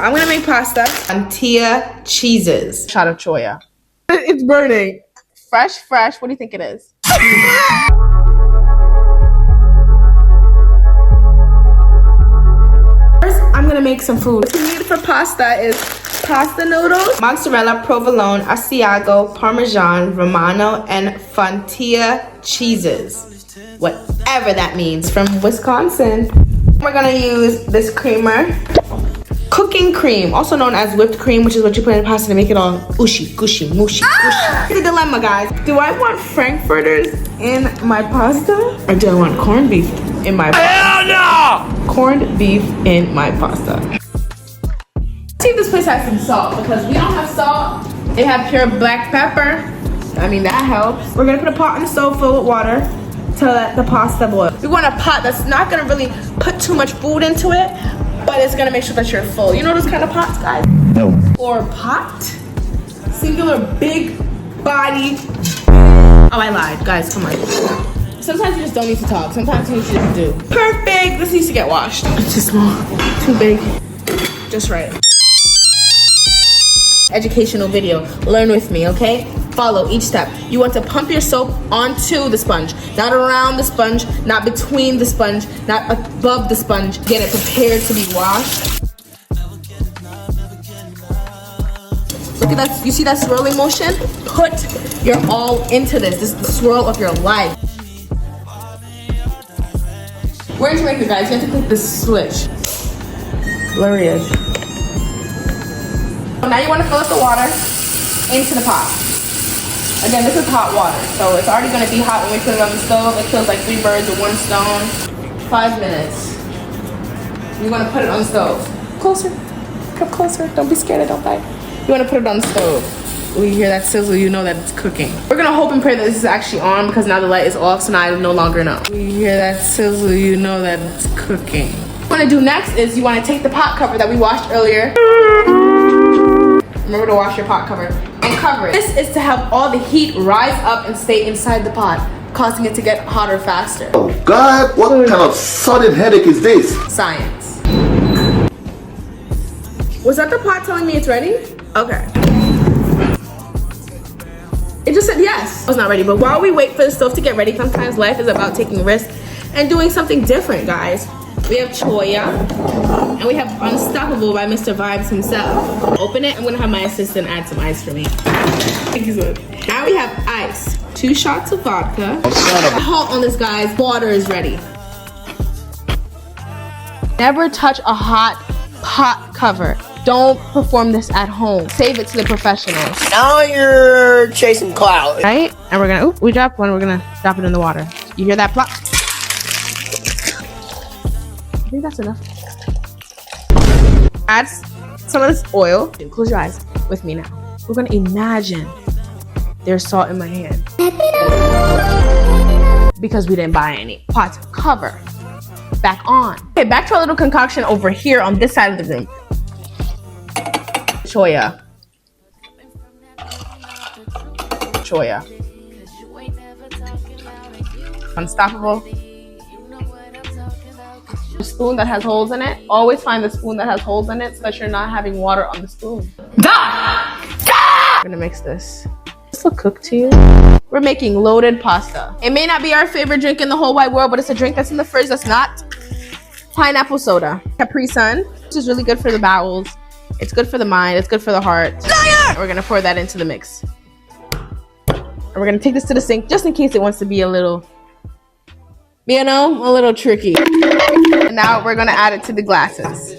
I'm gonna make pasta on tortilla cheeses. Shot of choya. It's burning. Fresh. What do you think it is? First, I'm gonna make some food. What you need for pasta is pasta noodles, mozzarella, provolone, asiago, parmesan, romano, and fontina cheeses. Whatever that means, from Wisconsin. We're gonna use this creamer. Cooking cream, also known as whipped cream, which is what you put in pasta to make it all ooshy, gushy, mushy, gushy. Here's the dilemma, guys. Do I want frankfurters in my pasta? Or do I want corned beef in my pasta? Hell no! Corned beef in my pasta. Let's see if this place has some salt, because we don't have salt. They have pure black pepper. I mean, that helps. We're gonna put a pot on the stove filled with water to let the pasta boil. We want a pot that's not gonna really put too much food into it, but it's gonna make sure that you're full. You know those kind of pots, guys? No. Or pot, singular, big body. Oh, I lied, guys, come on. Sometimes you just don't need to talk. Sometimes you need to just do. Perfect, this needs to get washed. It's too small, too big, just right. Educational video, learn with me, okay? Follow each step. You want to pump your soap onto the sponge, not around the sponge, not between the sponge, not above the sponge. Get it prepared to be washed. Look at that, you see that swirling motion? Put your all into this. This is the swirl of your life. We're in Jamaica, guys. You have to click this switch. Glorious. Now you want to fill up the water into the pot. Again, this is hot water, so it's already going to be hot when we put it on the stove. It kills like 3 birds with 1 stone. 5 minutes. You want to put it on the stove. Closer. Come closer. Don't be scared. Don't bite. You want to put it on the stove. When you hear that sizzle, you know that it's cooking. We're going to hope and pray that this is actually on, because now the light is off, so now I no longer know. When you hear that sizzle, you know that it's cooking. What you want to do next is you want to take the pot cover that we washed earlier. Remember to wash your pot cover and cover it. This is to help all the heat rise up and stay inside the pot, causing it to get hotter faster. Oh God, what kind of sudden headache is this? Science. Was that the pot telling me it's ready? Okay. It just said yes. I was not ready, but while we wait for the stove to get ready, sometimes life is about taking risks and doing something different, guys. We have choya, and we have Unstoppable by Mr. Vibes himself. Open it. I'm gonna have my assistant add some ice for me. Thank you, sir. Now we have ice. 2 shots of vodka. Halt on this, guys. Water is ready. Never touch a hot pot cover. Don't perform this at home. Save it to the professionals. Now you're chasing clout. Right? And we're gonna, we dropped one. We're gonna drop it in the water. You hear that plop? I think that's enough. Add some of this oil. Close your eyes with me now. We're gonna imagine there's salt in my hand. Because we didn't buy any. Pot cover. Back on. Okay, back to our little concoction over here on this side of the room. Choya. Choya. Unstoppable. A spoon that has holes in it. Always find the spoon that has holes in it so that you're not having water on the spoon. We're gonna mix this. This will cook to you. We're making loaded pasta. It may not be our favorite drink in the whole wide world, but it's a drink that's in the fridge that's not pineapple soda. Capri Sun, which is really good for the bowels. It's good for the mind. It's good for the heart. And we're gonna pour that into the mix. And we're gonna take this to the sink just in case it wants to be a little, you know, a little tricky. And now we're gonna add it to the glasses.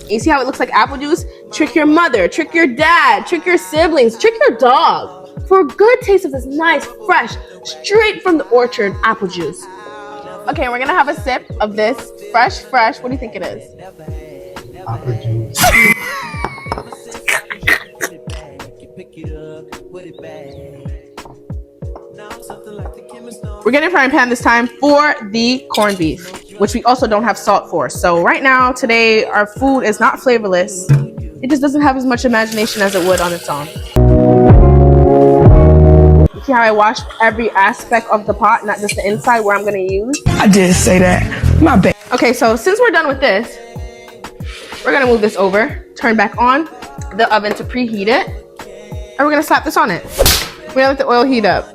You see how it looks like apple juice? Trick your mother, trick your dad, trick your siblings, trick your dog for a good taste of this nice, fresh, straight from the orchard apple juice. Okay, we're gonna have a sip of this fresh. What do you think it is? Apple juice. We're getting a frying pan this time for the corned beef, which we also don't have salt for. So right now, today, our food is not flavorless. It just doesn't have as much imagination as it would on its own. See how I washed every aspect of the pot, not just the inside where I'm gonna use? I did say that. My bad. Okay, so since we're done with this, we're gonna move this over, turn back on the oven to preheat it, and we're gonna slap this on it. We're gonna let the oil heat up.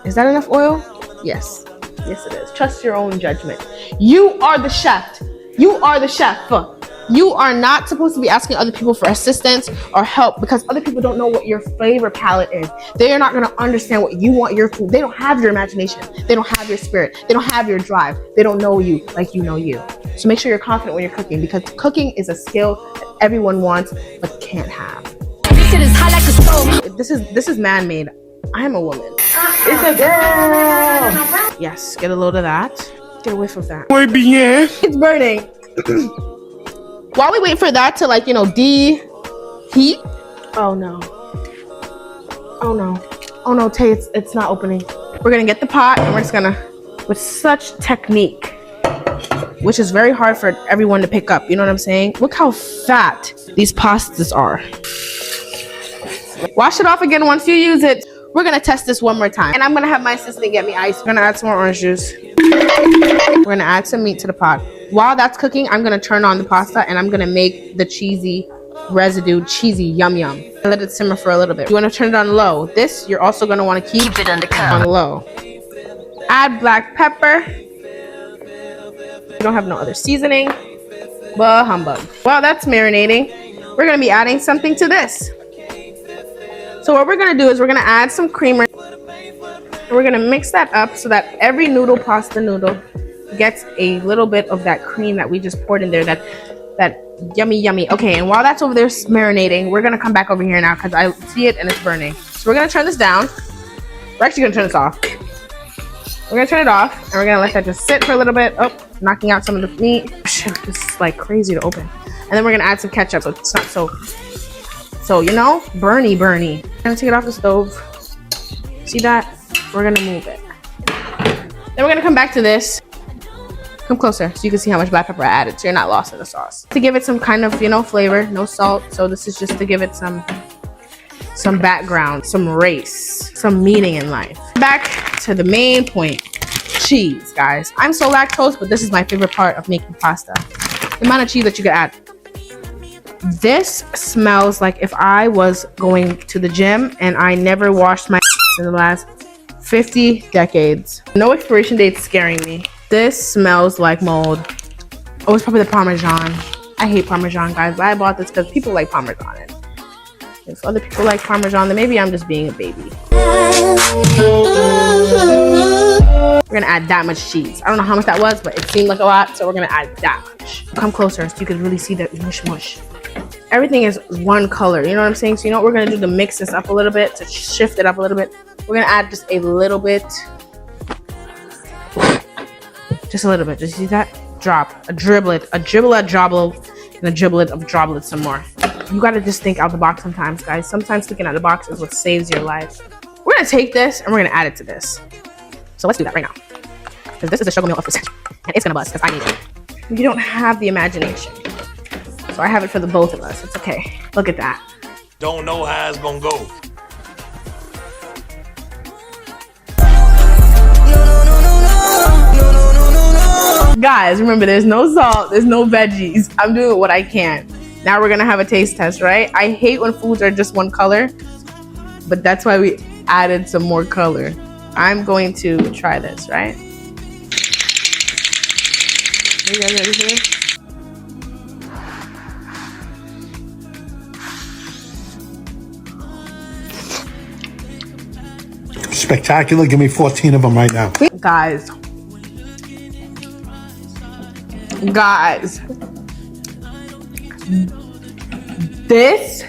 Is that enough oil? Yes. Yes, it is. Trust your own judgment. You are the chef. You are the chef. You are not supposed to be asking other people for assistance or help because other people don't know what your flavor palette is. They are not going to understand what you want your food. They don't have your imagination. They don't have your spirit. They don't have your drive. They don't know you like you know you. So make sure you're confident when you're cooking because cooking is a skill that everyone wants but can't have. This shit is hot like a stove. This is man-made. I am a woman. It's a girl. Yes, get a load of that. Get away from that. It's burning. While we wait for that to de-heat. Oh no. Oh no. Oh no, Tay, it's not opening. We're gonna get the pot and we're just gonna, with such technique, which is very hard for everyone to pick up, you know what I'm saying? Look how fat these pastas are. Wash it off again once you use it. We're gonna test this one more time. And I'm gonna have my assistant get me ice. We're gonna add some more orange juice. We're gonna add some meat to the pot. While that's cooking, I'm gonna turn on the pasta and I'm gonna make the cheesy residue cheesy yum yum. And let it simmer for a little bit. You wanna turn it on low. This, you're also gonna wanna keep it on low. Add black pepper. We don't have no other seasoning. Bah humbug. While that's marinating, we're gonna be adding something to this. So what we're gonna do is we're gonna add some creamer. And we're gonna mix that up so that every pasta noodle gets a little bit of that cream that we just poured in there, that yummy. Okay, and while that's over there marinating, we're gonna come back over here now because I see it and it's burning. So we're gonna turn this down. We're actually gonna turn this off. We're gonna turn it off and we're gonna let that just sit for a little bit. Oh, knocking out some of the meat. Shit, this is like crazy to open. And then we're gonna add some ketchup so it's not so you know, burny. I'm gonna take it off the stove. See that? We're gonna move it. Then we're gonna come back to this. Come closer so you can see how much black pepper I added so you're not lost in the sauce. To give it some kind of, flavor, no salt. So this is just to give it some background, some race, some meaning in life. Back to the main point. Cheese, guys. I'm so lactose, but this is my favorite part of making pasta. The amount of cheese that you can add. This smells like if I was going to the gym and I never washed my in the last 50 decades. No expiration date scaring me. This smells like mold. Oh, it's probably the Parmesan. I hate Parmesan, guys, but I bought this because people like Parmesan. And if other people like Parmesan, then maybe I'm just being a baby. We're gonna add that much cheese. I don't know how much that was, but it seemed like a lot, so we're gonna add that much. Come closer so you can really see the mush. Everything is one color, you know what I'm saying? So you know what we're gonna do to mix this up a little bit, to shift it up a little bit? We're gonna add just a little bit. Just a little bit. Just see that? Drop. A driblet, and a driblet of droplets some more. You gotta just think out the box sometimes, guys. Sometimes thinking out the box is what saves your life. We're gonna take this and we're gonna add it to this. So let's do that right now. Because this is a struggle meal of percent. And it's gonna bust because I need it. You don't have the imagination. So I have it for the both of us. It's okay. Look at that. Don't know how it's gonna go. Guys, remember there's no salt, there's no veggies. I'm doing what I can. Now we're gonna have a taste test, right? I hate when foods are just one color, but that's why we added some more color. I'm going to try this, right? Are you guys ready for this? Spectacular. Give me 14 of them right now. Guys, this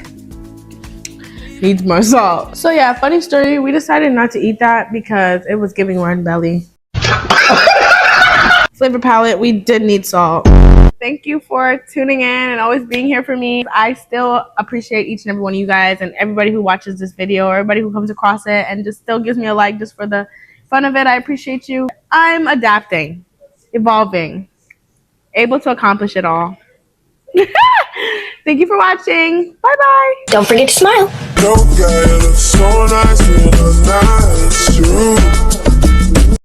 needs more salt. So yeah, funny story, we decided not to eat that because it was giving run belly. Flavor palette, we did need salt. Thank you for tuning in and always being here for me. I still appreciate each and every one of you guys and everybody who watches this video, everybody who comes across it and just still gives me a like just for the fun of it. I appreciate you. I'm adapting, evolving, able to accomplish it all. Thank you for watching. Bye-bye. Don't forget to smile. So nice,